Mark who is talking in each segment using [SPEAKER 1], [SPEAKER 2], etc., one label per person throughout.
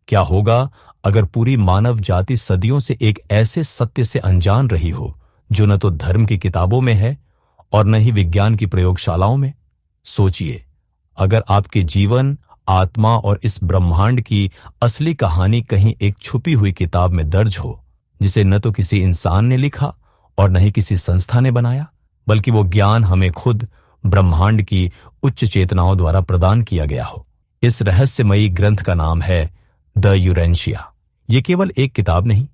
[SPEAKER 1] क्या होगा अगर पूरी मानव जाति सदियों से एक ऐसे सत्य से अनजान रही हो जो न तो धर्म की किताबों में है और न ही विज्ञान की प्रयोगशालाओं में? सोचिए, अगर आपके जीवन, आत्मा और इस ब्रह्मांड की असली कहानी कहीं एक छुपी हुई किताब में दर्ज हो, जिसे न तो किसी इंसान ने लिखा और न ही किसी संस्था ने बनाया, बल्कि वो ज्ञान हमें खुद ब्रह्मांड की उच्च चेतनाओं द्वारा प्रदान किया गया हो। इस रहस्यमयी ग्रंथ का नाम है द यूरेंशिया। ये केवल एक किताब नहीं,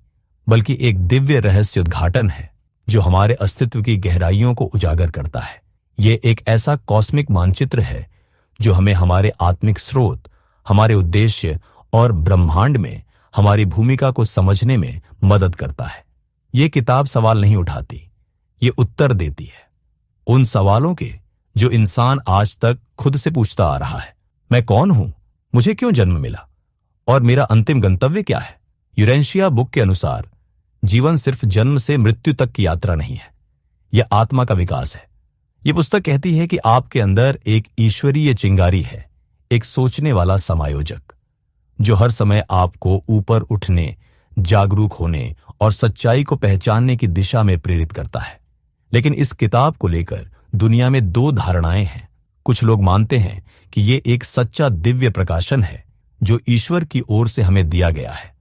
[SPEAKER 1] बल्कि एक दिव्य रहस्य उद्घाटन है जो हमारे अस्तित्व की गहराइयों को उजागर करता है। ये एक ऐसा कॉस्मिक मानचित्र है जो हमें हमारे आत्मिक स्रोत, हमारे उद्देश्य और ब्रह्मांड में हमारी भूमिका को समझने में मदद करता है। ये किताब सवाल नहीं उठाती, ये उत्तर देती है उन सवालों के जो इंसान आज तक खुद से पूछता आ रहा है। मैं कौन हूं? मुझे क्यों जन्म मिला? और मेरा अंतिम गंतव्य क्या है? यूरेंशिया बुक के अनुसार जीवन सिर्फ जन्म से मृत्यु तक की यात्रा नहीं है, यह आत्मा का विकास है। यह पुस्तक कहती है कि आपके अंदर एक ईश्वरीय चिंगारी है, एक सोचने वाला समायोजक, जो हर समय आपको ऊपर उठने, जागरूक होने और सच्चाई को पहचानने की दिशा में प्रेरित करता है। लेकिन इस किताब को लेकर दुनिया में दो धारणाएं हैं। कुछ लोग मानते हैं कि ये एक सच्चा दिव्य प्रकाशन है जो ईश्वर की ओर से हमें दिया गया है,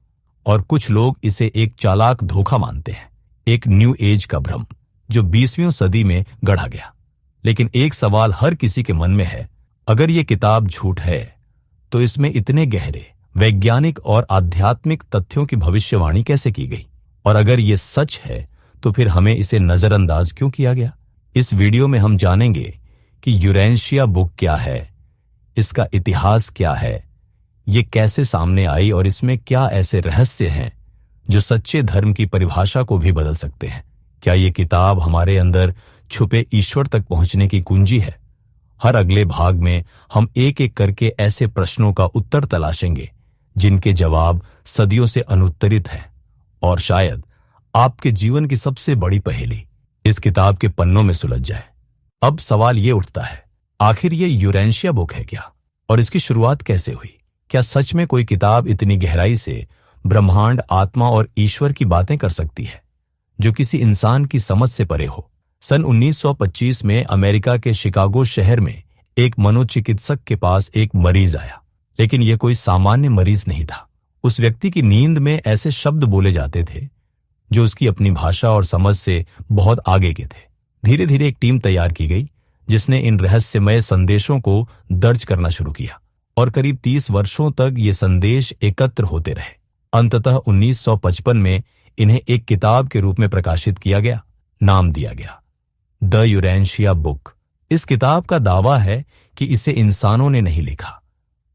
[SPEAKER 1] और कुछ लोग इसे एक चालाक धोखा मानते हैं, एक न्यू एज का भ्रम जो 20वीं सदी में गढ़ा गया। लेकिन एक सवाल हर किसी के मन में है, अगर ये किताब झूठ है तो इसमें इतने गहरे वैज्ञानिक और आध्यात्मिक तथ्यों की भविष्यवाणी कैसे की गई? और अगर ये सच है तो फिर हमें इसे नजरअंदाज क्यों किया गया? इस वीडियो में हम जानेंगे कि यूरेंशिया बुक क्या है, इसका इतिहास क्या है, ये कैसे सामने आई और इसमें क्या ऐसे रहस्य हैं जो सच्चे धर्म की परिभाषा को भी बदल सकते हैं। क्या ये किताब हमारे अंदर छुपे ईश्वर तक पहुंचने की कुंजी है? हर अगले भाग में हम एक एक करके ऐसे प्रश्नों का उत्तर तलाशेंगे जिनके जवाब सदियों से अनुत्तरित हैं, और शायद आपके जीवन की सबसे बड़ी पहेली इस किताब के पन्नों में सुलझ जाए। अब सवाल ये उठता है, आखिर ये यूरेंशिया बुक है क्या, और इसकी शुरुआत कैसे हुई? क्या सच में कोई किताब इतनी गहराई से ब्रह्मांड, आत्मा और ईश्वर की बातें कर सकती है जो किसी इंसान की समझ से परे हो? सन 1925 में अमेरिका के शिकागो शहर में एक मनोचिकित्सक के पास एक मरीज आया, लेकिन यह कोई सामान्य मरीज नहीं था। उस व्यक्ति की नींद में ऐसे शब्द बोले जाते थे जो उसकी अपनी भाषा और समझ से बहुत आगे के थे। धीरे धीरे एक टीम तैयार की गई जिसने इन रहस्यमय संदेशों को दर्ज करना शुरू किया, और करीब 30 वर्षों तक ये संदेश एकत्र होते रहे। अंततः 1955 में इन्हें एक किताब के रूप में प्रकाशित किया गया, नाम दिया गया द यूरेंशिया बुक। इस किताब का दावा है कि इसे इंसानों ने नहीं लिखा,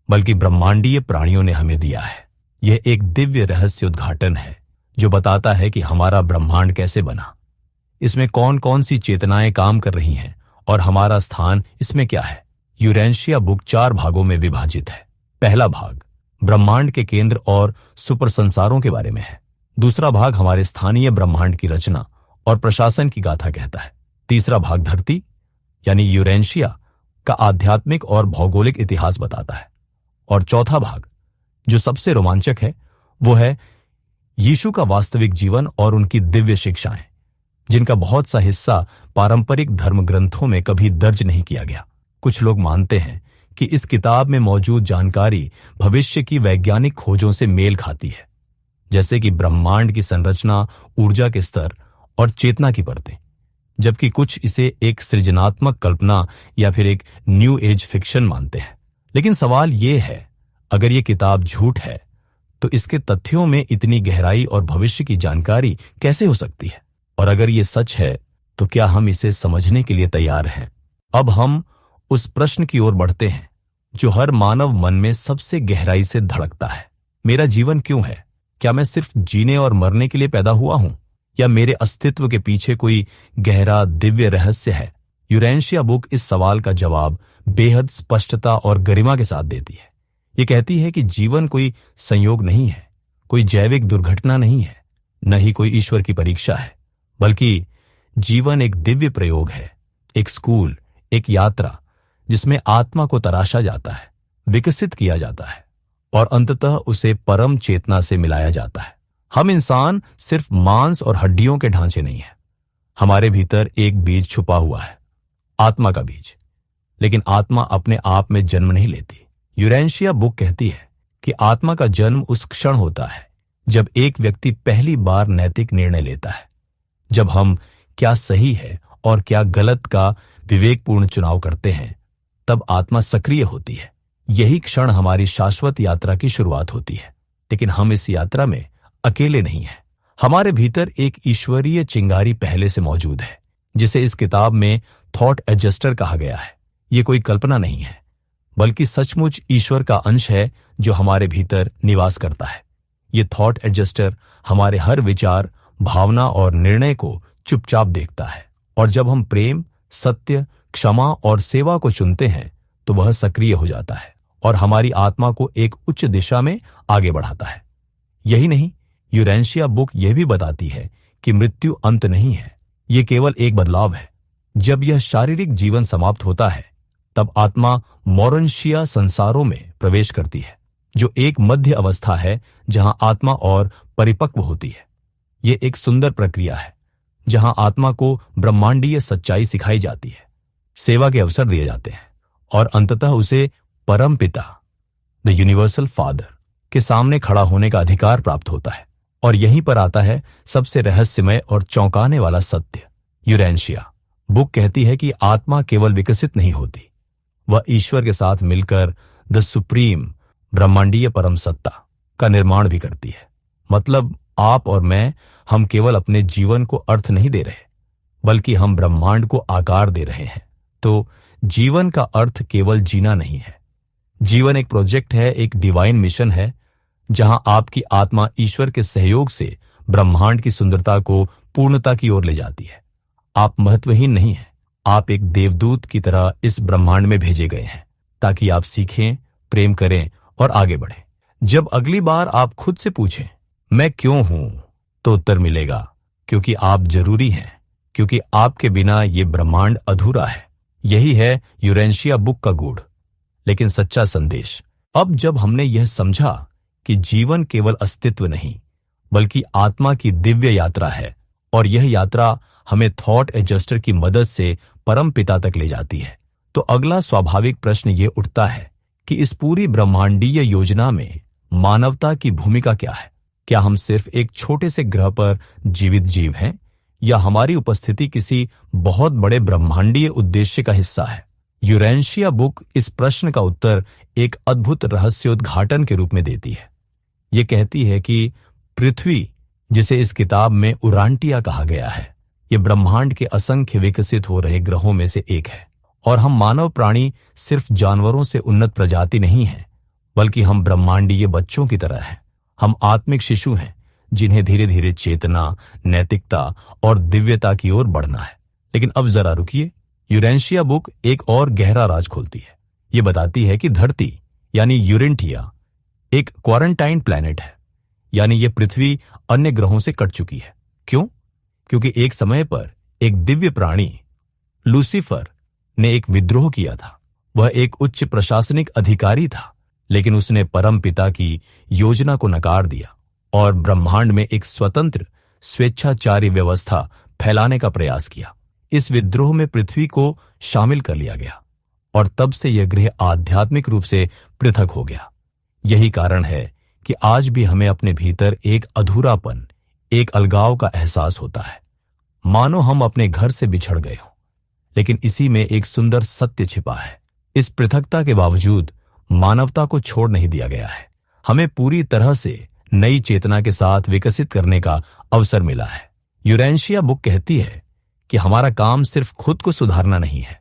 [SPEAKER 1] बल्कि ब्रह्मांडीय प्राणियों ने हमें दिया है। यह एक दिव्य रहस्य उद्घाटन है जो बताता है कि हमारा ब्रह्मांड कैसे बना, इसमें कौन कौन सी चेतनाएं काम कर रही हैं और हमारा स्थान इसमें क्या है। यूरेंशिया बुक 4 भागों में विभाजित है। पहला भाग ब्रह्मांड के केंद्र और सुपर संसारों के बारे में है। दूसरा भाग हमारे स्थानीय ब्रह्मांड की रचना और प्रशासन की गाथा कहता है। तीसरा भाग धरती यानी यूरेंशिया का आध्यात्मिक और भौगोलिक इतिहास बताता है। और चौथा भाग जो सबसे रोमांचक है वो है यीशु का वास्तविक जीवन और उनकी दिव्य शिक्षाएं, जिनका बहुत सा हिस्सा पारंपरिक धर्म ग्रंथों में कभी दर्ज नहीं किया गया। कुछ लोग मानते हैं कि इस किताब में मौजूद जानकारी भविष्य की वैज्ञानिक खोजों से मेल खाती है, जैसे कि ब्रह्मांड की संरचना, ऊर्जा के स्तर और चेतना की परतें, जबकि कुछ इसे एक सृजनात्मक कल्पना या फिर एक न्यू एज फिक्शन मानते हैं। लेकिन सवाल यह है, अगर ये किताब झूठ है तो इसके तथ्यों में इतनी गहराई और भविष्य की जानकारी कैसे हो सकती है? और अगर ये सच है तो क्या हम इसे समझने के लिए तैयार हैं? अब हम उस प्रश्न की ओर बढ़ते हैं जो हर मानव मन में सबसे गहराई से धड़कता है। मेरा जीवन क्यों है? क्या मैं सिर्फ जीने और मरने के लिए पैदा हुआ हूं, या मेरे अस्तित्व के पीछे कोई गहरा दिव्य रहस्य है? यूरेंशिया बुक इस सवाल का जवाब बेहद स्पष्टता और गरिमा के साथ देती है। ये कहती है कि जीवन कोई संयोग नहीं है, कोई जैविक दुर्घटना नहीं है, न ही कोई ईश्वर की परीक्षा है, बल्कि जीवन एक दिव्य प्रयोग है, एक स्कूल, एक यात्रा जिसमें आत्मा को तराशा जाता है, विकसित किया जाता है और अंततः उसे परम चेतना से मिलाया जाता है। हम इंसान सिर्फ मांस और हड्डियों के ढांचे नहीं हैं। हमारे भीतर एक बीज छुपा हुआ है, आत्मा का बीज। लेकिन आत्मा अपने आप में जन्म नहीं लेती। यूरेंशिया बुक कहती है कि आत्मा का जन्म उस क्षण होता है जब एक व्यक्ति पहली बार नैतिक निर्णय लेता है, जब हम क्या सही है और क्या गलत का विवेकपूर्ण चुनाव करते हैं, तब आत्मा सक्रिय होती है। यही क्षण हमारी शाश्वत यात्रा की शुरुआत होती है। लेकिन हम इस यात्रा में अकेले नहीं हैं। हमारे भीतर एक ईश्वरीय चिंगारी पहले से मौजूद है, जिसे इस किताब में थॉट एडजस्टर कहा गया है। ये कोई कल्पना नहीं है, बल्कि सचमुच ईश्वर का अंश है जो हमारे भीतर निवास करता है। ये थॉट एडजस्टर हमारे हर विचार, भावना और निर्णय को चुपचाप देखता है, और जब हम प्रेम, सत्य, क्षमा और सेवा को चुनते हैं तो वह सक्रिय हो जाता है और हमारी आत्मा को एक उच्च दिशा में आगे बढ़ाता है। यही नहीं, यूरेंशिया बुक यह भी बताती है कि मृत्यु अंत नहीं है, यह केवल एक बदलाव है। जब यह शारीरिक जीवन समाप्त होता है, तब आत्मा मोरंशिया संसारों में प्रवेश करती है, जो एक मध्य अवस्था है जहां आत्मा और परिपक्व होती है। यह एक सुंदर प्रक्रिया है जहां आत्मा को ब्रह्मांडीय सच्चाई सिखाई जाती है, सेवा के अवसर दिए जाते हैं और अंततः उसे परम पिता, द यूनिवर्सल फादर, के सामने खड़ा होने का अधिकार प्राप्त होता है। और यहीं पर आता है सबसे रहस्यमय और चौंकाने वाला सत्य। यूरेंशिया बुक कहती है कि आत्मा केवल विकसित नहीं होती, वह ईश्वर के साथ मिलकर द सुप्रीम, ब्रह्मांडीय परम सत्ता का निर्माण भी करती है। मतलब आप और मैं, हम केवल अपने जीवन को अर्थ नहीं दे रहे, बल्कि हम ब्रह्मांड को आकार दे रहे हैं। तो जीवन का अर्थ केवल जीना नहीं है। जीवन एक प्रोजेक्ट है, एक डिवाइन मिशन है, जहां आपकी आत्मा ईश्वर के सहयोग से ब्रह्मांड की सुंदरता को पूर्णता की ओर ले जाती है। आप महत्वहीन नहीं हैं, आप एक देवदूत की तरह इस ब्रह्मांड में भेजे गए हैं ताकि आप सीखें, प्रेम करें और आगे बढ़ें। जब अगली बार आप खुद से पूछें, मैं क्यों हूं, तो उत्तर मिलेगा, क्योंकि आप जरूरी हैं, क्योंकि आपके बिना ये ब्रह्मांड अधूरा है। यही है यूरेंशिया बुक का गूढ़ लेकिन सच्चा संदेश। अब जब हमने यह समझा कि जीवन केवल अस्तित्व नहीं, बल्कि आत्मा की दिव्य यात्रा है, और यह यात्रा हमें थॉट एडजस्टर की मदद से परम पिता तक ले जाती है, तो अगला स्वाभाविक प्रश्न यह उठता है कि इस पूरी ब्रह्मांडीय योजना में मानवता की भूमिका क्या है? क्या हम सिर्फ एक छोटे से ग्रह पर जीवित जीव हैं, या हमारी उपस्थिति किसी बहुत बड़े ब्रह्मांडीय उद्देश्य का हिस्सा है? यूरेंशिया बुक इस प्रश्न का उत्तर एक अद्भुत रहस्योद्घाटन के रूप में देती है। यह कहती है कि पृथ्वी, जिसे इस किताब में उरांटिया कहा गया है, यह ब्रह्मांड के असंख्य विकसित हो रहे ग्रहों में से एक है। और हम मानव प्राणी सिर्फ जानवरों से उन्नत प्रजाति नहीं हैं, बल्कि हम ब्रह्मांडीय बच्चों की तरह हैं। हम आत्मिक शिशु हैं जिन्हें धीरे धीरे चेतना, नैतिकता और दिव्यता की ओर बढ़ना है। लेकिन अब जरा रुकिए, यूरेंशिया बुक एक और गहरा राज खोलती है। यह बताती है कि धरती यानी यूरेंटिया एक क्वारंटाइन प्लैनेट है, यानी यह पृथ्वी अन्य ग्रहों से कट चुकी है। क्यों? क्योंकि एक समय पर एक दिव्य प्राणी लूसीफर ने एक विद्रोह किया था। वह एक उच्च प्रशासनिक अधिकारी था, लेकिन उसने परम पिता की योजना को नकार दिया और ब्रह्मांड में एक स्वतंत्र स्वेच्छाचारी व्यवस्था फैलाने का प्रयास किया। इस विद्रोह में पृथ्वी को शामिल कर लिया गया और तब से यह ग्रह आध्यात्मिक रूप से पृथक हो गया। यही कारण है कि आज भी हमें अपने भीतर एक अधूरापन, एक अलगाव का एहसास होता है, मानो हम अपने घर से बिछड़ गए हों। लेकिन इसी में एक सुंदर सत्य छिपा है। इस पृथकता के बावजूद मानवता को छोड़ नहीं दिया गया है। हमें पूरी तरह से नई चेतना के साथ विकसित करने का अवसर मिला है। यूरेंशिया बुक कहती है कि हमारा काम सिर्फ खुद को सुधारना नहीं है,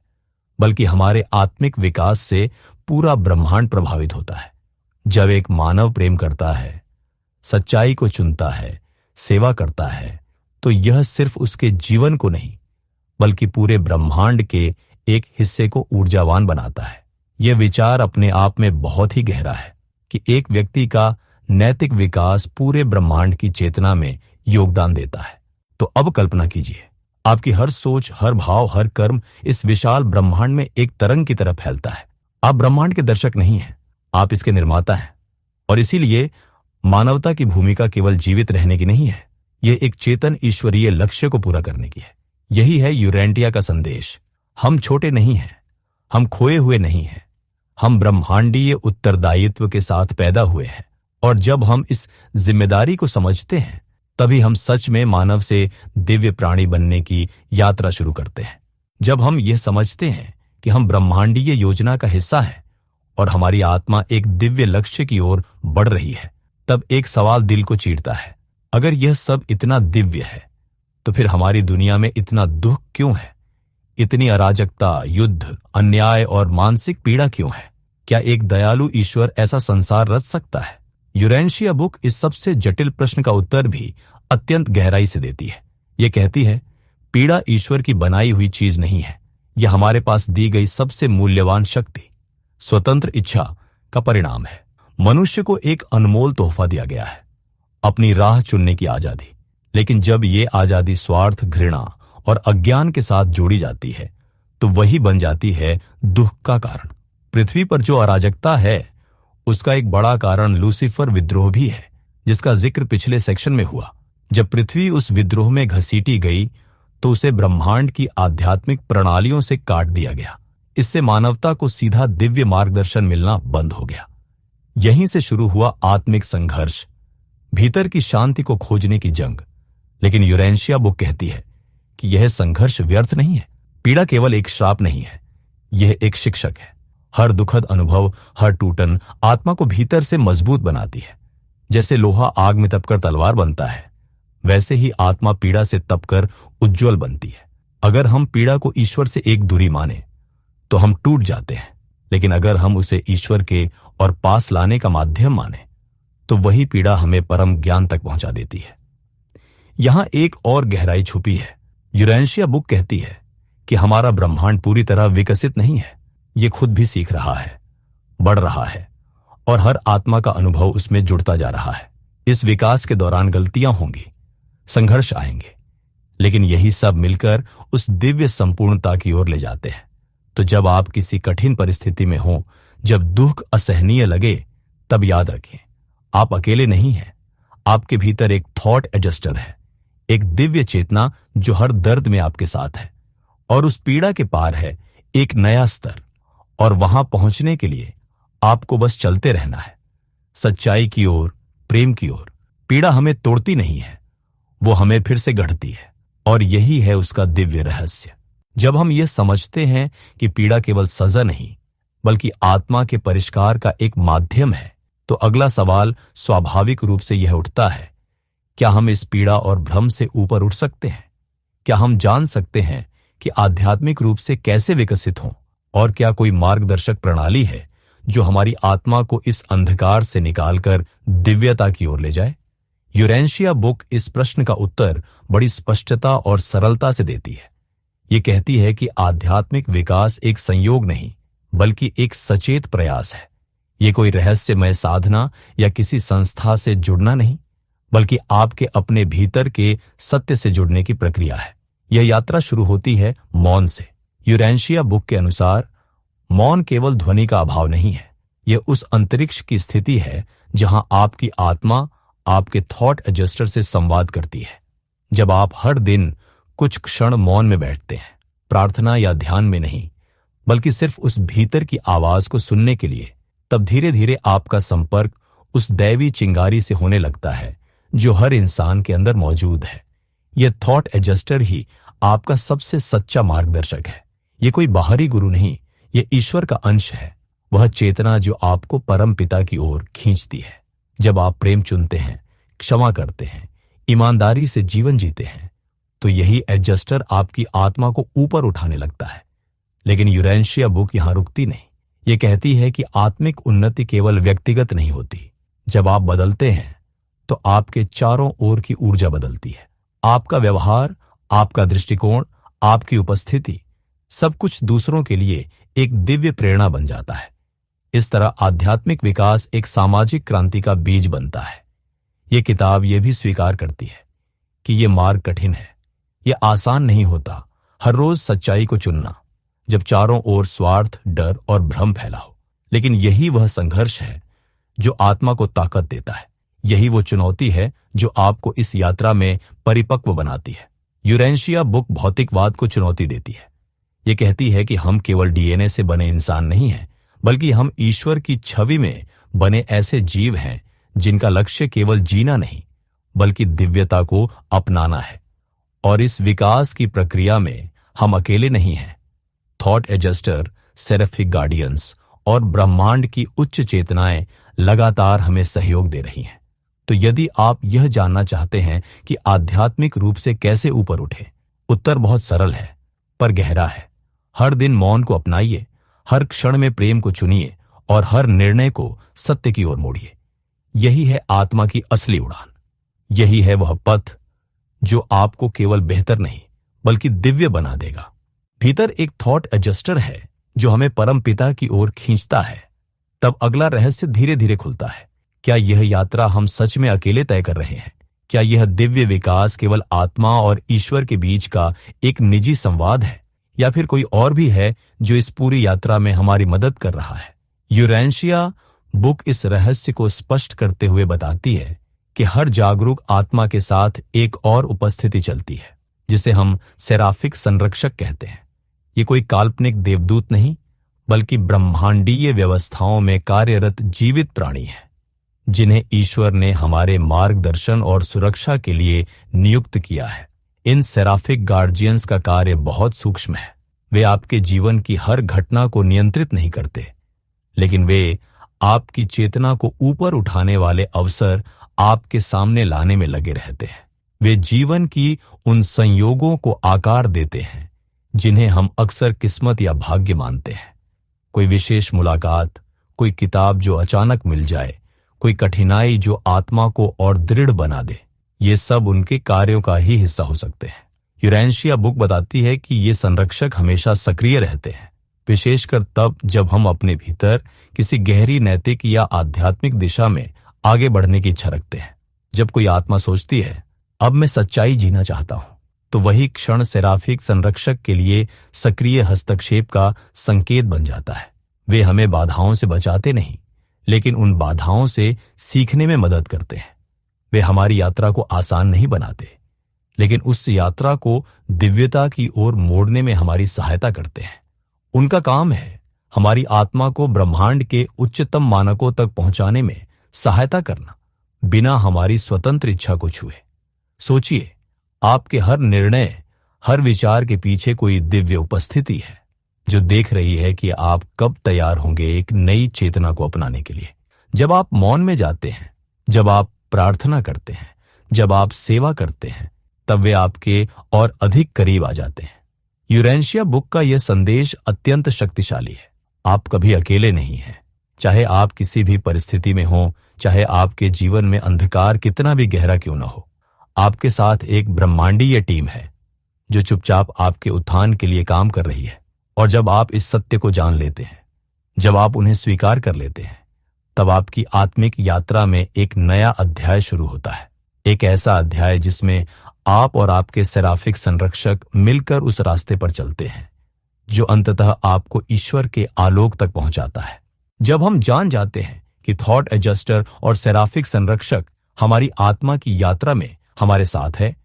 [SPEAKER 1] बल्कि हमारे आत्मिक विकास से पूरा ब्रह्मांड प्रभावित होता है। जब एक मानव प्रेम करता है, सच्चाई को चुनता है, सेवा करता है, तो यह सिर्फ उसके जीवन को नहीं, बल्कि पूरे ब्रह्मांड के एक हिस्से को ऊर्जावान बनाता है। यह विचार अपने आप में बहुत ही गहरा है कि एक व्यक्ति का नैतिक विकास पूरे ब्रह्मांड की चेतना में योगदान देता है। तो अब कल्पना कीजिए, आपकी हर सोच, हर भाव, हर कर्म इस विशाल ब्रह्मांड में एक तरंग की तरह फैलता है। आप ब्रह्मांड के दर्शक नहीं हैं, आप इसके निर्माता हैं। और इसीलिए मानवता की भूमिका केवल जीवित रहने की नहीं है, यह एक चेतन ईश्वरीय लक्ष्य को पूरा करने की है। यही है यूरेंटिया का संदेश। हम छोटे नहीं हैं, हम खोए हुए नहीं हैं, हम ब्रह्मांडीय उत्तरदायित्व के साथ पैदा हुए हैं। और जब हम इस जिम्मेदारी को समझते हैं, तभी हम सच में मानव से दिव्य प्राणी बनने की यात्रा शुरू करते हैं। जब हम यह समझते हैं कि हम ब्रह्मांडीय योजना का हिस्सा हैं और हमारी आत्मा एक दिव्य लक्ष्य की ओर बढ़ रही है, तब एक सवाल दिल को चीरता है, अगर यह सब इतना दिव्य है तो फिर हमारी दुनिया में इतना दुख क्यों है? इतनी अराजकता, युद्ध, अन्याय और मानसिक पीड़ा क्यों है? क्या एक दयालु ईश्वर ऐसा संसार रच सकता है? यूरेंशिया बुक इस सबसे जटिल प्रश्न का उत्तर भी अत्यंत गहराई से देती है। यह कहती है, पीड़ा ईश्वर की बनाई हुई चीज नहीं है, यह हमारे पास दी गई सबसे मूल्यवान शक्ति, स्वतंत्र इच्छा का परिणाम है। मनुष्य को एक अनमोल तोहफा दिया गया है, अपनी राह चुनने की आजादी। लेकिन जब ये आजादी स्वार्थ, घृणा और अज्ञान के साथ जोड़ी जाती है, तो वही बन जाती है दुख का कारण। पृथ्वी पर जो अराजकता है, उसका एक बड़ा कारण लूसीफर विद्रोह भी है, जिसका जिक्र पिछले सेक्शन में हुआ। जब पृथ्वी उस विद्रोह में घसीटी गई, तो उसे ब्रह्मांड की आध्यात्मिक प्रणालियों से काट दिया गया। इससे मानवता को सीधा दिव्य मार्गदर्शन मिलना बंद हो गया। यहीं से शुरू हुआ आत्मिक संघर्ष, भीतर की शांति को खोजने की जंग। लेकिन यूरेंशिया बुक कहती है कि यह संघर्ष व्यर्थ नहीं है। पीड़ा केवल एक श्राप नहीं है, यह एक शिक्षक है। हर दुखद अनुभव, हर टूटन आत्मा को भीतर से मजबूत बनाती है। जैसे लोहा आग में तपकर तलवार बनता है, वैसे ही आत्मा पीड़ा से तपकर उज्जवल बनती है। अगर हम पीड़ा को ईश्वर से एक दूरी माने, तो हम टूट जाते हैं। लेकिन अगर हम उसे ईश्वर के और पास लाने का माध्यम माने, तो वही पीड़ा हमें परम ज्ञान तक पहुंचा देती है। यहां एक और गहराई छुपी है। यूरेंशिया बुक कहती है कि हमारा ब्रह्मांड पूरी तरह विकसित नहीं है, यह खुद भी सीख रहा है, बढ़ रहा है, और हर आत्मा का अनुभव उसमें जुड़ता जा रहा है। इस विकास के दौरान गलतियां होंगी, संघर्ष आएंगे, लेकिन यही सब मिलकर उस दिव्य संपूर्णता की ओर ले जाते हैं। तो जब आप किसी कठिन परिस्थिति में हो, जब दुख असहनीय लगे, तब याद रखें, आप अकेले नहीं हैं। आपके भीतर एक थॉट एडजस्टर है, एक दिव्य चेतना जो हर दर्द में आपके साथ है। और उस पीड़ा के पार है एक नया स्तर, और वहां पहुंचने के लिए आपको बस चलते रहना है, सच्चाई की ओर, प्रेम की ओर। पीड़ा हमें तोड़ती नहीं है, वो हमें फिर से गढ़ती है, और यही है उसका दिव्य रहस्य। जब हम ये समझते हैं कि पीड़ा केवल सजा नहीं, बल्कि आत्मा के परिष्कार का एक माध्यम है, तो अगला सवाल स्वाभाविक रूप से यह उठता है, क्या हम इस पीड़ा और भ्रम से ऊपर उठ सकते हैं? क्या हम जान सकते हैं कि आध्यात्मिक रूप से कैसे विकसित हों? और क्या कोई मार्गदर्शक प्रणाली है जो हमारी आत्मा को इस अंधकार से निकालकर दिव्यता की ओर ले जाए? यूरेंशिया बुक इस प्रश्न का उत्तर बड़ी स्पष्टता और सरलता से देती है। ये कहती है कि आध्यात्मिक विकास एक संयोग नहीं, बल्कि एक सचेत प्रयास है। ये कोई रहस्यमय साधना या किसी संस्था से जुड़ना नहीं, बल्कि आपके अपने भीतर के सत्य से जुड़ने की प्रक्रिया है। यह यात्रा शुरू होती है मौन से। यूरेंशिया बुक के अनुसार मौन केवल ध्वनि का अभाव नहीं है, यह उस अंतरिक्ष की स्थिति है जहां आपकी आत्मा आपके थॉट एडजस्टर से संवाद करती है। जब आप हर दिन कुछ क्षण मौन में बैठते हैं, प्रार्थना या ध्यान में नहीं, बल्कि सिर्फ उस भीतर की आवाज को सुनने के लिए, तब धीरे धीरे आपका संपर्क उस दैवी चिंगारी से होने लगता है जो हर इंसान के अंदर मौजूद है। यह थॉट एडजस्टर ही आपका सबसे सच्चा मार्गदर्शक है। यह कोई बाहरी गुरु नहीं, यह ईश्वर का अंश है, वह चेतना जो आपको परम पिता की ओर खींचती है। जब आप प्रेम चुनते हैं, क्षमा करते हैं, ईमानदारी से जीवन जीते हैं, तो यही एडजस्टर आपकी आत्मा को ऊपर उठाने लगता है। लेकिन यूरेंशिया बुक यहां रुकती नहीं। यह कहती है कि आत्मिक उन्नति केवल व्यक्तिगत नहीं होती। जब आप बदलते हैं, तो आपके चारों ओर की ऊर्जा बदलती है। आपका व्यवहार, आपका दृष्टिकोण, आपकी उपस्थिति, सब कुछ दूसरों के लिए एक दिव्य प्रेरणा बन जाता है। इस तरह आध्यात्मिक विकास एक सामाजिक क्रांति का बीज बनता है। यह किताब यह भी स्वीकार करती है कि यह मार्ग कठिन है, यह आसान नहीं होता। हर रोज सच्चाई को चुनना, जब चारों ओर स्वार्थ, डर और भ्रम फैला हो। लेकिन यही वह संघर्ष है जो आत्मा को ताकत देता है। यही वो चुनौती है जो आपको इस यात्रा में परिपक्व बनाती है। यूरेंशिया बुक भौतिकवाद को चुनौती देती है। ये कहती है कि हम केवल डीएनए से बने इंसान नहीं हैं, बल्कि हम ईश्वर की छवि में बने ऐसे जीव हैं जिनका लक्ष्य केवल जीना नहीं, बल्कि दिव्यता को अपनाना है। और इस विकास की प्रक्रिया में हम अकेले नहीं हैं। थॉट एडजस्टर, सेराफिक गार्डियंस और ब्रह्मांड की उच्च चेतनाएं लगातार हमें सहयोग दे रही हैं। तो यदि आप यह जानना चाहते हैं कि आध्यात्मिक रूप से कैसे ऊपर उठे, उत्तर बहुत सरल है पर गहरा है। हर दिन मौन को अपनाइए, हर क्षण में प्रेम को चुनिए और हर निर्णय को सत्य की ओर मोड़िए। यही है आत्मा की असली उड़ान। यही है वह पथ जो आपको केवल बेहतर नहीं बल्कि दिव्य बना देगा। भीतर एक थॉट एडजस्टर है जो हमें परम पिता की ओर खींचता है। तब अगला रहस्य धीरे धीरे खुलता है। क्या यह यात्रा हम सच में अकेले तय कर रहे हैं? क्या यह दिव्य विकास केवल आत्मा और ईश्वर के बीच का एक निजी संवाद है, या फिर कोई और भी है जो इस पूरी यात्रा में हमारी मदद कर रहा है? यूरेंशिया बुक इस रहस्य को स्पष्ट करते हुए बताती है कि हर जागरूक आत्मा के साथ एक और उपस्थिति चलती है, जिसे हम सेराफिक संरक्षक कहते हैं। ये कोई काल्पनिक देवदूत नहीं, बल्कि ब्रह्मांडीय व्यवस्थाओं में कार्यरत जीवित प्राणी है, जिन्हें ईश्वर ने हमारे मार्गदर्शन और सुरक्षा के लिए नियुक्त किया है। इन सेराफिक गार्जियंस का कार्य बहुत सूक्ष्म है। वे आपके जीवन की हर घटना को नियंत्रित नहीं करते, लेकिन वे आपकी चेतना को ऊपर उठाने वाले अवसर आपके सामने लाने में लगे रहते हैं। वे जीवन की उन संयोगों को आकार देते हैं जिन्हें हम अक्सर किस्मत या भाग्य मानते हैं। कोई विशेष मुलाकात, कोई किताब जो अचानक मिल जाए, कोई कठिनाई जो आत्मा को और दृढ़ बना दे, ये सब उनके कार्यों का ही हिस्सा हो सकते हैं। यूरेंशिया बुक बताती है कि ये संरक्षक हमेशा सक्रिय रहते हैं, विशेषकर तब जब हम अपने भीतर किसी गहरी नैतिक या आध्यात्मिक दिशा में आगे बढ़ने की इच्छा रखते हैं। जब कोई आत्मा सोचती है, अब मैं सच्चाई जीना चाहता हूं, तो वही क्षण सेराफिक संरक्षक के लिए सक्रिय हस्तक्षेप का संकेत बन जाता है। वे हमें बाधाओं से बचाते नहीं, लेकिन उन बाधाओं से सीखने में मदद करते हैं। वे हमारी यात्रा को आसान नहीं बनाते, लेकिन उस यात्रा को दिव्यता की ओर मोड़ने में हमारी सहायता करते हैं। उनका काम है हमारी आत्मा को ब्रह्मांड के उच्चतम मानकों तक पहुंचाने में सहायता करना, बिना हमारी स्वतंत्र इच्छा को छुए। सोचिए, आपके हर निर्णय, हर विचार के पीछे कोई दिव्य उपस्थिति है जो देख रही है कि आप कब तैयार होंगे एक नई चेतना को अपनाने के लिए। जब आप मौन में जाते हैं, जब आप प्रार्थना करते हैं, जब आप सेवा करते हैं, तब वे आपके और अधिक करीब आ जाते हैं। यूरेंशिया बुक का यह संदेश अत्यंत शक्तिशाली है। आप कभी अकेले नहीं हैं। चाहे आप किसी भी परिस्थिति में हो, चाहे आपके जीवन में अंधकार कितना भी गहरा क्यों न हो, आपके साथ एक ब्रह्मांडीय टीम है जो चुपचाप आपके उत्थान के लिए काम कर रही है। और जब आप इस सत्य को जान लेते हैं, जब आप उन्हें स्वीकार कर लेते हैं, तब आपकी आत्मिक यात्रा में एक नया अध्याय शुरू होता है। एक ऐसा अध्याय जिसमें आप और आपके सेराफिक संरक्षक मिलकर उस रास्ते पर चलते हैं जो अंततः आपको ईश्वर के आलोक तक पहुंचाता है। जब हम जान जाते हैं कि थॉट एडजस्टर और सेराफिक संरक्षक हमारी आत्मा की यात्रा में हमारे साथ है,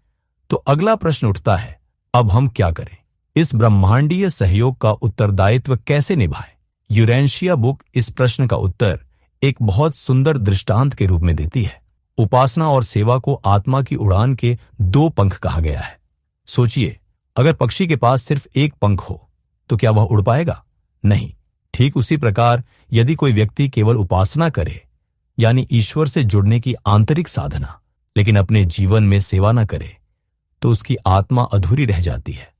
[SPEAKER 1] तो अगला प्रश्न उठता है, अब हम क्या करें? इस ब्रह्मांडीय सहयोग का उत्तरदायित्व कैसे निभाएं? यूरेंशिया बुक इस प्रश्न का उत्तर एक बहुत सुंदर दृष्टांत के रूप में देती है। उपासना और सेवा को आत्मा की उड़ान के दो पंख कहा गया है। सोचिए, अगर पक्षी के पास सिर्फ एक पंख हो तो क्या वह उड़ पाएगा? नहीं। ठीक उसी प्रकार यदि कोई व्यक्ति केवल उपासना करे, यानी ईश्वर से जुड़ने की आंतरिक साधना, लेकिन अपने जीवन में सेवा न करे, तो उसकी आत्मा अधूरी रह जाती है।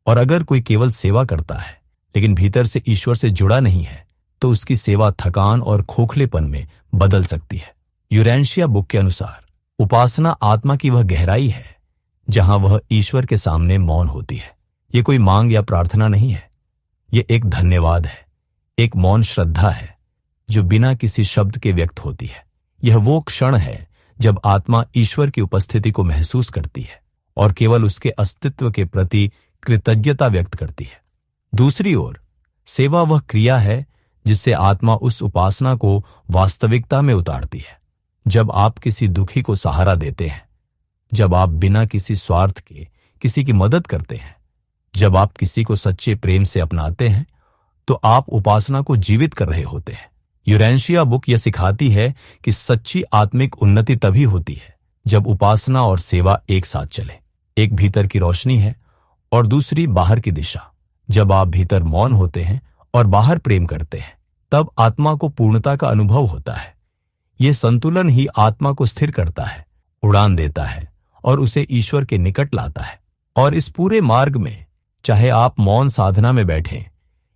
[SPEAKER 1] और अगर कोई केवल सेवा करता है लेकिन भीतर से ईश्वर से जुड़ा नहीं है, तो उसकी सेवा थकान और खोखलेपन में बदल सकती है। यूरेंशिया बुक के अनुसार उपासना आत्मा की वह गहराई है जहां वह ईश्वर के सामने मौन होती है। ये कोई मांग या प्रार्थना नहीं है, ये एक धन्यवाद है, एक मौन श्रद्धा है जो बिना किसी शब्द के व्यक्त होती है। यह वो क्षण है जब आत्मा ईश्वर की उपस्थिति को महसूस करती है और केवल उसके अस्तित्व के प्रति कृतज्ञता व्यक्त करती है। दूसरी ओर, सेवा वह क्रिया है जिससे आत्मा उस उपासना को वास्तविकता में उतारती है। जब आप किसी दुखी को सहारा देते हैं, जब आप बिना किसी स्वार्थ के किसी की मदद करते हैं, जब आप किसी को सच्चे प्रेम से अपनाते हैं, तो आप उपासना को जीवित कर रहे होते हैं। यूरेंशिया बुक यह सिखाती है कि सच्ची आत्मिक उन्नति तभी होती है जब उपासना और सेवा एक साथ चले। एक भीतर की रोशनी है और दूसरी बाहर की दिशा। जब आप भीतर मौन होते हैं और बाहर प्रेम करते हैं, तब आत्मा को पूर्णता का अनुभव होता है। यह संतुलन ही आत्मा को स्थिर करता है, उड़ान देता है और उसे ईश्वर के निकट लाता है। और इस पूरे मार्ग में, चाहे आप मौन साधना में बैठें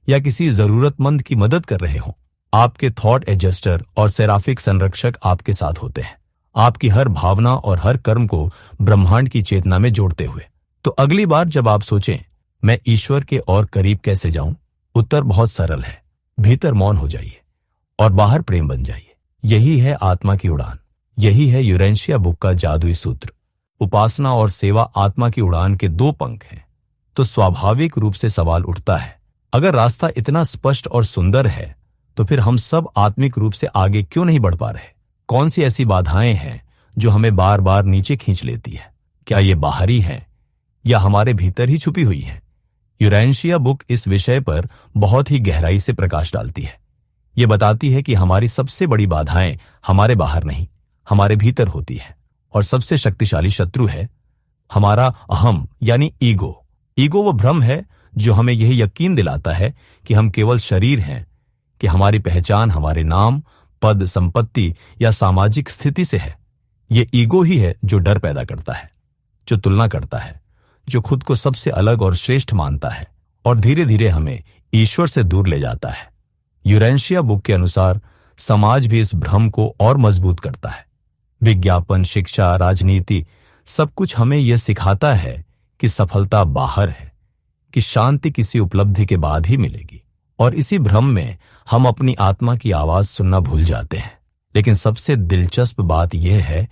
[SPEAKER 1] या किसी जरूरतमंद की मदद कर रहे हों, आपके थॉट एडजस्टर और सेराफिक संरक्षक आपके साथ होते हैं, आपकी हर भावना और हर कर्म को ब्रह्मांड की चेतना में जोड़ते हुए। तो अगली बार जब आप सोचें, मैं ईश्वर के और करीब कैसे जाऊं, उत्तर बहुत सरल है। भीतर मौन हो जाइए और बाहर प्रेम बन जाइए। यही है आत्मा की उड़ान। यही है यूरेंशिया बुक का जादुई सूत्र। उपासना और सेवा आत्मा की उड़ान के दो पंख हैं। तो स्वाभाविक रूप से सवाल उठता है, अगर रास्ता इतना स्पष्ट और सुंदर है, तो फिर हम सब आत्मिक रूप से आगे क्यों नहीं बढ़ पा रहे? कौन सी ऐसी बाधाएं हैं जो हमें बार बार नीचे खींच लेती है? क्या ये बाहरी हैं या हमारे भीतर ही छुपी हुई हैं? यूरेंशिया बुक इस विषय पर बहुत ही गहराई से प्रकाश डालती है। ये बताती है कि हमारी सबसे बड़ी बाधाएं हमारे बाहर नहीं, हमारे भीतर होती है। और सबसे शक्तिशाली शत्रु है हमारा अहम यानी ईगो। ईगो वो भ्रम है जो हमें यही यकीन दिलाता है कि हम केवल शरीर हैं, कि हमारी पहचान हमारे नाम, पद, संपत्ति या सामाजिक स्थिति से है। ये ईगो ही है जो डर पैदा करता है, जो तुलना करता है, जो खुद को सबसे अलग और श्रेष्ठ मानता है और धीरे धीरे हमें ईश्वर से दूर ले जाता है। यूरेंशिया बुक के अनुसार समाज भी इस भ्रम को और मजबूत करता है। विज्ञापन, शिक्षा, राजनीति, सब कुछ हमें यह सिखाता है कि सफलता बाहर है, कि शांति किसी उपलब्धि के बाद ही मिलेगी। और इसी भ्रम में हम अपनी आत्मा की आवाज सुनना भूल जाते हैं। लेकिन सबसे दिलचस्प बात यह है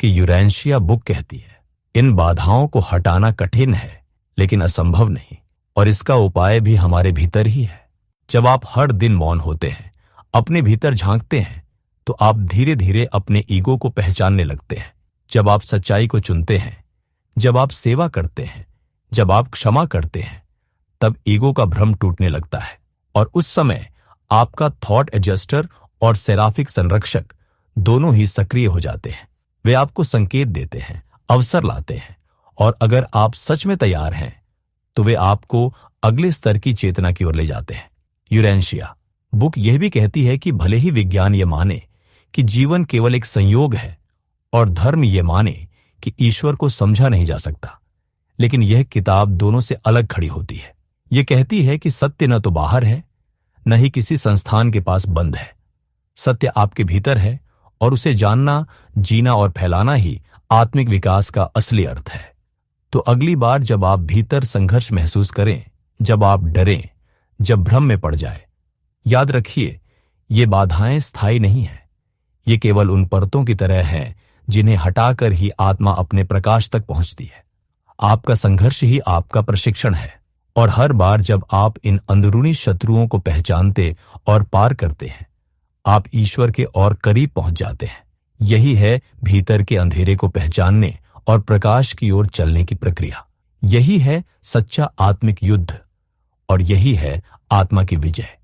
[SPEAKER 1] कि यूरेंशिया बुक कहती है, इन बाधाओं को हटाना कठिन है लेकिन असंभव नहीं, और इसका उपाय भी हमारे भीतर ही है। जब आप हर दिन मौन होते हैं, अपने भीतर झांकते हैं, तो आप धीरे धीरे अपने ईगो को पहचानने लगते हैं। जब आप सच्चाई को चुनते हैं, जब आप सेवा करते हैं, जब आप क्षमा करते हैं, तब ईगो का भ्रम टूटने लगता है। और उस समय आपका थॉट एडजस्टर और सेराफिक संरक्षक दोनों ही सक्रिय हो जाते हैं। वे आपको संकेत देते हैं, अवसर लाते हैं, और अगर आप सच में तैयार हैं तो वे आपको अगले स्तर की चेतना की ओर ले जाते हैं। यूरेंशिया बुक यह भी कहती है कि भले ही विज्ञान ये माने कि जीवन केवल एक संयोग है और धर्म ये माने कि ईश्वर को समझा नहीं जा सकता, लेकिन यह किताब दोनों से अलग खड़ी होती है। यह कहती है कि सत्य न तो बाहर है, न ही किसी संस्थान के पास बंद है। सत्य आपके भीतर है और उसे जानना, जीना और फैलाना ही आत्मिक विकास का असली अर्थ है। तो अगली बार जब आप भीतर संघर्ष महसूस करें, जब आप डरें, जब भ्रम में पड़ जाए, याद रखिए, ये बाधाएं स्थायी नहीं हैं। ये केवल उन परतों की तरह हैं जिन्हें हटाकर ही आत्मा अपने प्रकाश तक पहुंचती है। आपका संघर्ष ही आपका प्रशिक्षण है, और हर बार जब आप इन अंदरूनी शत्रुओं को पहचानते और पार करते हैं, आप ईश्वर के और करीब पहुंच जाते हैं। यही है भीतर के अंधेरे को पहचानने और प्रकाश की ओर चलने की प्रक्रिया। यही है सच्चा आत्मिक युद्ध, और यही है आत्मा की विजय।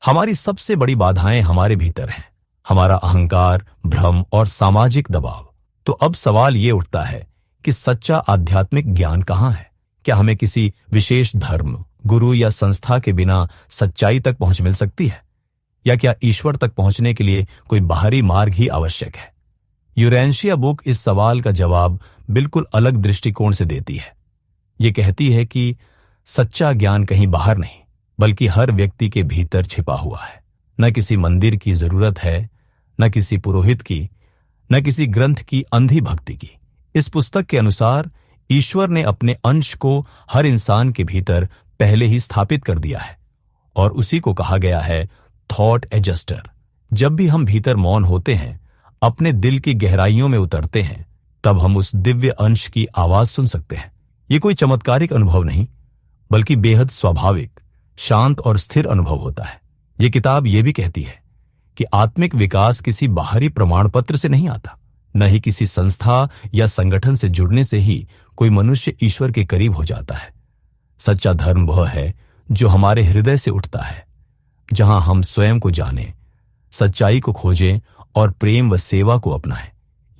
[SPEAKER 1] हमारी सबसे बड़ी बाधाएं हमारे भीतर हैं, हमारा अहंकार, भ्रम और सामाजिक दबाव। तो अब सवाल ये उठता है कि सच्चा आध्यात्मिक ज्ञान कहाँ है? क्या हमें किसी विशेष धर्म, गुरु या संस्था के बिना सच्चाई तक पहुंच मिल सकती है? या क्या ईश्वर तक पहुंचने के लिए कोई बाहरी मार्ग ही आवश्यक है? यूरेंशिया बुक इस सवाल का जवाब बिल्कुल अलग दृष्टिकोण से देती है। ये कहती है कि सच्चा ज्ञान कहीं बाहर नहीं, बल्कि हर व्यक्ति के भीतर छिपा हुआ है। न किसी मंदिर की जरूरत है, न किसी पुरोहित की, न किसी ग्रंथ की अंधी भक्ति की। इस पुस्तक के अनुसार ईश्वर ने अपने अंश को हर इंसान के भीतर पहले ही स्थापित कर दिया है, और उसी को कहा गया है थॉट एडजस्टर। जब भी हम भीतर मौन होते हैं, अपने दिल की गहराइयों में उतरते हैं, तब हम उस दिव्य अंश की आवाज सुन सकते हैं। ये कोई चमत्कारिक अनुभव नहीं, बल्कि बेहद स्वाभाविक, शांत और स्थिर अनुभव होता है। ये किताब ये भी कहती है कि आत्मिक विकास किसी बाहरी प्रमाण पत्र से नहीं आता, न ही किसी संस्था या संगठन से जुड़ने से ही कोई मनुष्य ईश्वर के करीब हो जाता है। सच्चा धर्म वह है जो हमारे हृदय से उठता है, जहां हम स्वयं को जानें, सच्चाई को खोजें और प्रेम व सेवा को अपनाएं।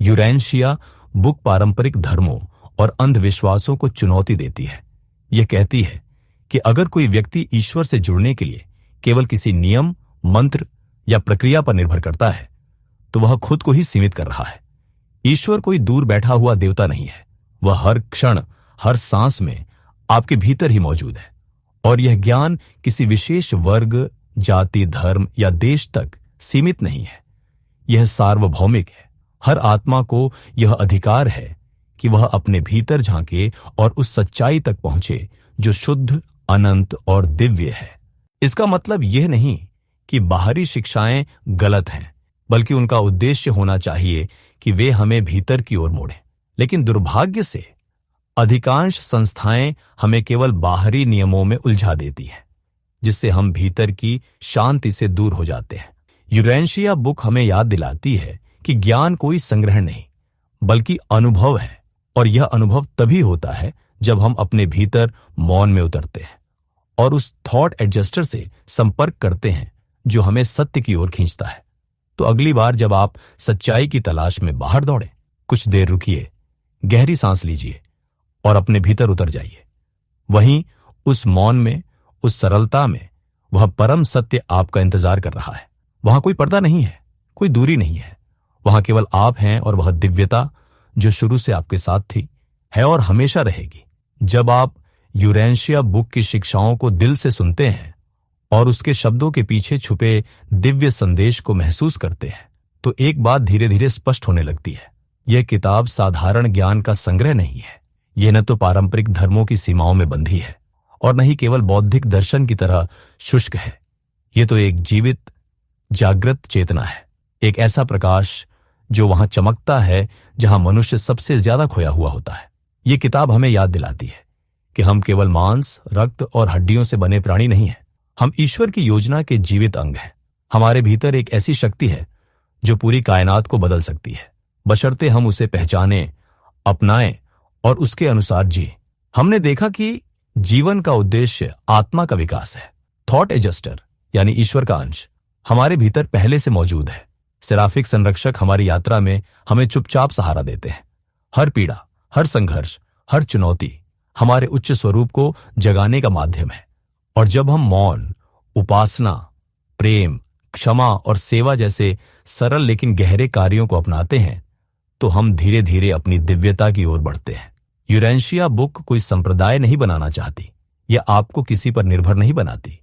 [SPEAKER 1] यूरेंशिया बुक पारंपरिक धर्मों और अंधविश्वासों को चुनौती देती है। यह कहती है कि अगर कोई व्यक्ति ईश्वर से जुड़ने के लिए केवल किसी नियम, मंत्र या प्रक्रिया पर निर्भर करता है, तो वह खुद को ही सीमित कर रहा है। ईश्वर कोई दूर बैठा हुआ देवता नहीं है, वह हर क्षण, हर सांस में आपके भीतर ही मौजूद है। और यह ज्ञान किसी विशेष वर्ग, जाति, धर्म या देश तक सीमित नहीं है। यह सार्वभौमिक है। हर आत्मा को यह अधिकार है कि वह अपने भीतर झांके और उस सच्चाई तक पहुंचे जो शुद्ध, अनंत और दिव्य है। इसका मतलब यह नहीं कि बाहरी शिक्षाएं गलत हैं, बल्कि उनका उद्देश्य होना चाहिए कि वे हमें भीतर की ओर मोड़ें। लेकिन दुर्भाग्य से अधिकांश संस्थाएं हमें केवल बाहरी नियमों में उलझा देती हैं, जिससे हम भीतर की शांति से दूर हो जाते हैं। यूरेंशिया बुक हमें याद दिलाती है कि ज्ञान कोई संग्रहण नहीं, बल्कि अनुभव है, और यह अनुभव तभी होता है जब हम अपने भीतर मौन में उतरते हैं और उस थॉट एडजस्टर से संपर्क करते हैं जो हमें सत्य की ओर खींचता है। तो अगली बार जब आप सच्चाई की तलाश में बाहर दौड़ें, कुछ देर रुकिए, गहरी सांस लीजिए और अपने भीतर उतर जाइए। वहीं उस मौन में, उस सरलता में, वह परम सत्य आपका इंतजार कर रहा है। वहां कोई पर्दा नहीं है, कोई दूरी नहीं है। वहां केवल आप हैं और वह दिव्यता जो शुरू से आपके साथ थी, है और हमेशा रहेगी। जब आप यूरेंशिया बुक की शिक्षाओं को दिल से सुनते हैं और उसके शब्दों के पीछे छुपे दिव्य संदेश को महसूस करते हैं, तो एक बात धीरे धीरे स्पष्ट होने लगती है। यह किताब साधारण ज्ञान का संग्रह नहीं है। यह न तो पारंपरिक धर्मों की सीमाओं में बंधी है और न ही केवल बौद्धिक दर्शन की तरह शुष्क है। यह तो एक जीवित, जागृत चेतना है, एक ऐसा प्रकाश जो वहां चमकता है जहां मनुष्य सबसे ज्यादा खोया हुआ होता है। यह किताब हमें याद दिलाती है कि हम केवल मांस, रक्त और हड्डियों से बने प्राणी नहीं हैं। हम ईश्वर की योजना के जीवित अंग हैं। हमारे भीतर एक ऐसी शक्ति है जो पूरी कायनात को बदल सकती है, बशर्ते हम उसे पहचानें, अपनाएं और उसके अनुसार जिए। हमने देखा कि जीवन का उद्देश्य आत्मा का विकास है। थॉट एडजस्टर यानी ईश्वर का अंश हमारे भीतर पहले से मौजूद है। सेराफिक संरक्षक हमारी यात्रा में हमें चुपचाप सहारा देते हैं। हर पीड़ा, हर संघर्ष, हर चुनौती हमारे उच्च स्वरूप को जगाने का माध्यम है। और जब हम मौन, उपासना, प्रेम, क्षमा और सेवा जैसे सरल लेकिन गहरे कार्यों को अपनाते हैं, तो हम धीरे धीरे अपनी दिव्यता की ओर बढ़ते हैं। यूरेंशिया बुक कोई संप्रदाय नहीं बनाना चाहती, यह आपको किसी पर निर्भर नहीं बनाती।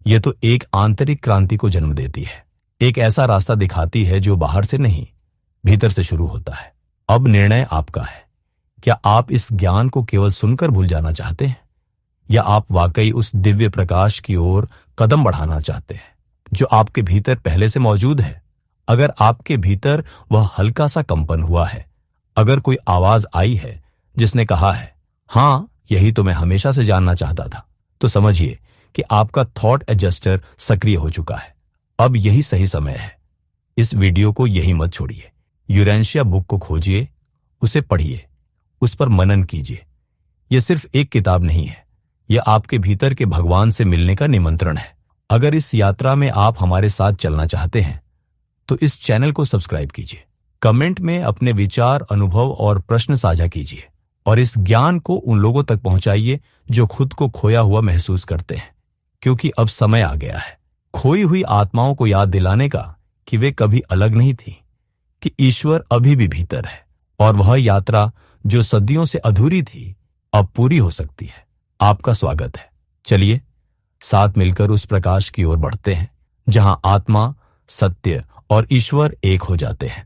[SPEAKER 1] यह तो एक आंतरिक क्रांति को जन्म देती है, एक ऐसा रास्ता दिखाती है जो बाहर से नहीं, भीतर से शुरू होता है। अब निर्णय आपका है। क्या आप इस ज्ञान को केवल सुनकर भूल जाना चाहते हैं, या आप वाकई उस दिव्य प्रकाश की ओर कदम बढ़ाना चाहते हैं जो आपके भीतर पहले से मौजूद है? अगर आपके भीतर वह हल्का सा कंपन हुआ है, अगर कोई आवाज आई है जिसने कहा है, हां, यही तो मैं हमेशा से जानना चाहता था, तो समझिए कि आपका थॉट एडजस्टर सक्रिय हो चुका है। अब यही सही समय है। इस वीडियो को यही मत छोड़िए। यूरेंशिया बुक को खोजिए, उसे पढ़िए, उस पर मनन कीजिए। यह सिर्फ एक किताब नहीं है, यह आपके भीतर के भगवान से मिलने का निमंत्रण है। अगर इस यात्रा में आप हमारे साथ चलना चाहते हैं, तो इस चैनल को सब्सक्राइब कीजिए, कमेंट में अपने विचार, अनुभव और प्रश्न साझा कीजिए, और इस ज्ञान को उन लोगों तक पहुंचाइए जो खुद को खोया हुआ महसूस करते हैं, क्योंकि अब समय आ गया है खोई हुई आत्माओं को याद दिलाने का कि वे कभी अलग नहीं थी, कि ईश्वर अभी भी भीतर है, और वह यात्रा जो सदियों से अधूरी थी अब पूरी हो सकती है। आपका स्वागत है। चलिए साथ मिलकर उस प्रकाश की ओर बढ़ते हैं जहां आत्मा, सत्य और ईश्वर एक हो जाते हैं।